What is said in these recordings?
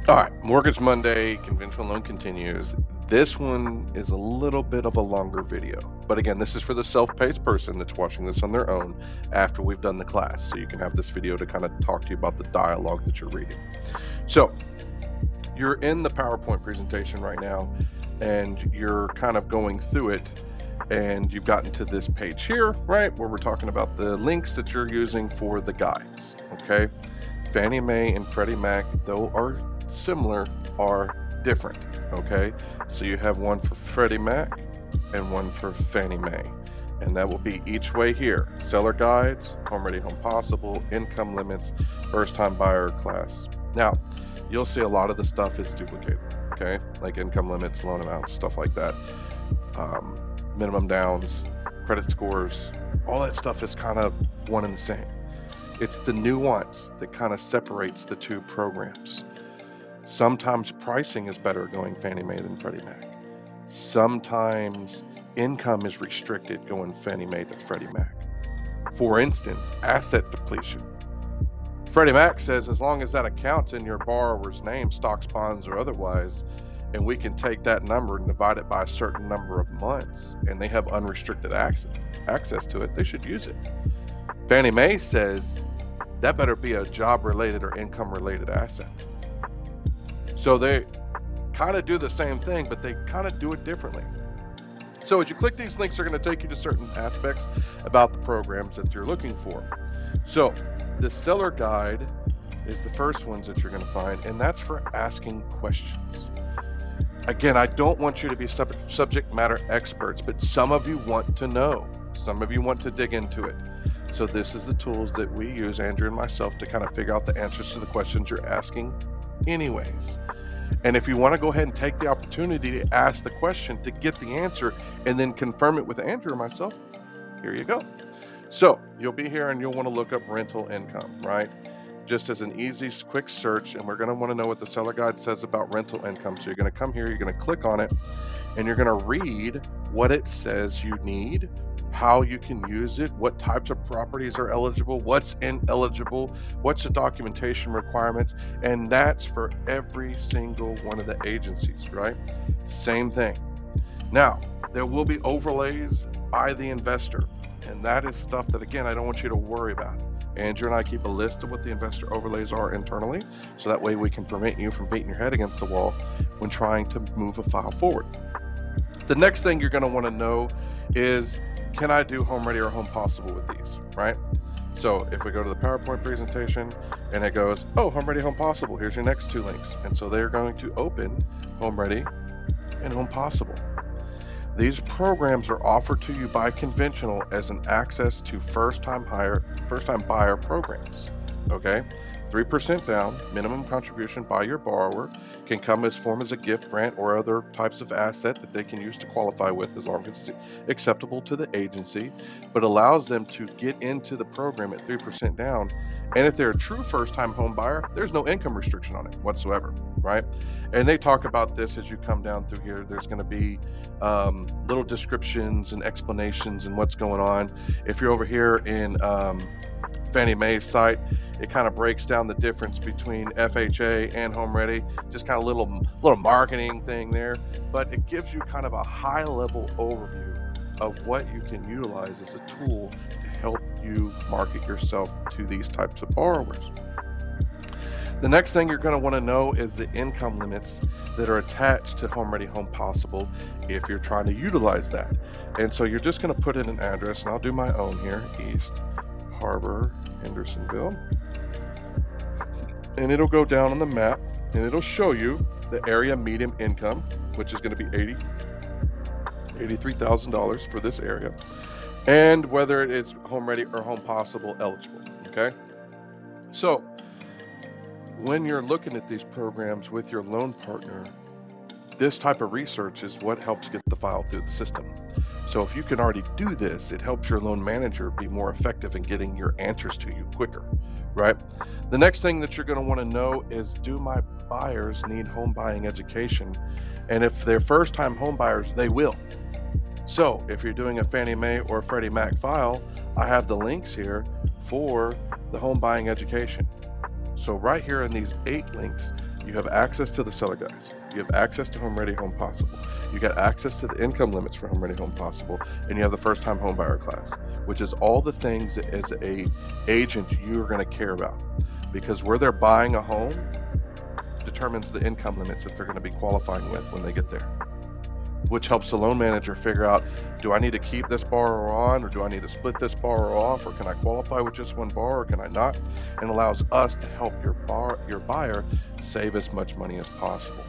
All right, Mortgage Monday, conventional loan continues. This one is a little bit of a longer video, but again, this is for the self-paced person that's watching this on their own after we've done the class, so you can have this video to kind of talk to you about the dialogue that you're reading. So you're in the PowerPoint presentation right now, and you're kind of going through it, and you've gotten to this page here, right, where we're talking about the links that you're using for the guides, okay? Fannie Mae and Freddie Mac, though are similar, are different, okay? So you have one for Freddie Mac and one for Fannie Mae, and that will be each way here. Seller guides, home ready, home possible, income limits, first time buyer class. Now, you'll see a lot of the stuff is duplicated, okay? Like income limits, loan amounts, stuff like that. Minimum downs, credit scores, all that stuff is kind of one and the same. It's the nuance that kind of separates the two programs. Sometimes pricing is better going Fannie Mae than Freddie Mac. Sometimes income is restricted going Fannie Mae to Freddie Mac. For instance, asset depletion. Freddie Mac says as long as that account's in your borrower's name, stocks, bonds, or otherwise, and we can take that number and divide it by a certain number of months, and they have unrestricted access to it, they should use it. Fannie Mae says that better be a job-related or income-related asset. So they kind of do the same thing, but they kind of do it differently. So as you click these links, they're going to take you to certain aspects about the programs that you're looking for. So the seller guide is the first ones that you're going to find, and that's for asking questions. Again, I don't want you to be subject matter experts, but some of you want to know. Some of you want to dig into it. So this is the tools that we use, Andrew and myself, to kind of figure out the answers to the questions you're asking anyways. And if you want to go ahead and take the opportunity to ask the question to get the answer and then confirm it with Andrew or myself, here you go. So you'll be here and you'll want to look up rental income, right? Just as an easy, quick search, and we're going to want to know what the seller guide says about rental income. So you're going to come here, you're going to click on it, and you're going to read what it says you need, how you can use it, what types of properties are eligible, what's ineligible, what's the documentation requirements, and that's for every single one of the agencies, right? Same thing. Now, there will be overlays by the investor, and that is stuff that, again, I don't want you to worry about. Andrew and I keep a list of what the investor overlays are internally, so that way we can prevent you from beating your head against the wall when trying to move a file forward. The next thing you're going to want to know is, can I do home ready or home possible with these, right? So if we go to the PowerPoint presentation and it goes, oh, home ready, home possible, here's your next two links. And so they're going to open home ready and home possible. These programs are offered to you by Conventional as an access to first-time buyer programs, okay? 3% down, minimum contribution by your borrower, can come as form as a gift, grant, or other types of asset that they can use to qualify with as long as it's acceptable to the agency, but allows them to get into the program at 3% down. And if they're a true first-time home buyer, there's no income restriction on it whatsoever, right? And they talk about this as you come down through here. There's going to be little descriptions and explanations and what's going on. If you're over here in Fannie Mae's site, it kind of breaks down the difference between FHA and Home Ready, just kind of little marketing thing there, but it gives you kind of a high level overview of what you can utilize as a tool to help you market yourself to these types of borrowers. The next thing you're going to want to know is the income limits that are attached to Home Ready, Home Possible if you're trying to utilize that. And so you're just going to put in an address, and I'll do my own here, East Harbor, Hendersonville. And it'll go down on the map, and it'll show you the area median income, which is going to be $83,000 for this area, and whether it is Home Ready or Home Possible eligible, okay? So when you're looking at these programs with your loan partner, this type of research is what helps get the file through the system. So if you can already do this, it helps your loan manager be more effective in getting your answers to you quicker, right? The next thing that you're going to want to know is, do my buyers need home buying education? And if they're first-time home buyers, they will. So if you're doing a Fannie Mae or Freddie Mac file, I have the links here for the home buying education. So right here in these 8 links, You have access to the seller guides. You have access to Home Ready Home Possible. You got access to the income limits for Home Ready Home Possible, and you have the first time home buyer class, which is all the things that as a agent you are going to care about, because where they're buying a home determines the income limits that they're going to be qualifying with when they get there, which helps the loan manager figure out, do I need to keep this borrower on, or do I need to split this borrower off, or can I qualify with just one borrower, or can I not? And allows us to help your buyer save as much money as possible.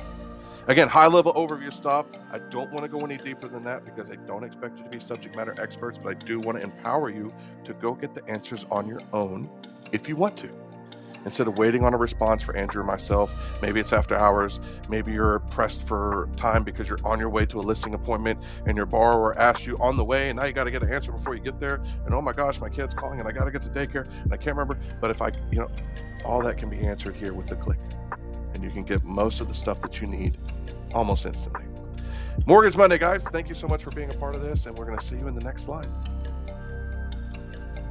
Again, high level overview stuff. I don't want to go any deeper than that because I don't expect you to be subject matter experts, but I do want to empower you to go get the answers on your own if you want to. Instead of waiting on a response for Andrew or myself, maybe it's after hours, maybe you're pressed for time because you're on your way to a listing appointment and your borrower asked you on the way, and now you got to get an answer before you get there. And oh my gosh, my kid's calling and I got to get to daycare and I can't remember. But if all that can be answered here with a click, and you can get most of the stuff that you need almost instantly. Mortgage Monday, guys. Thank you so much for being a part of this, and we're going to see you in the next slide.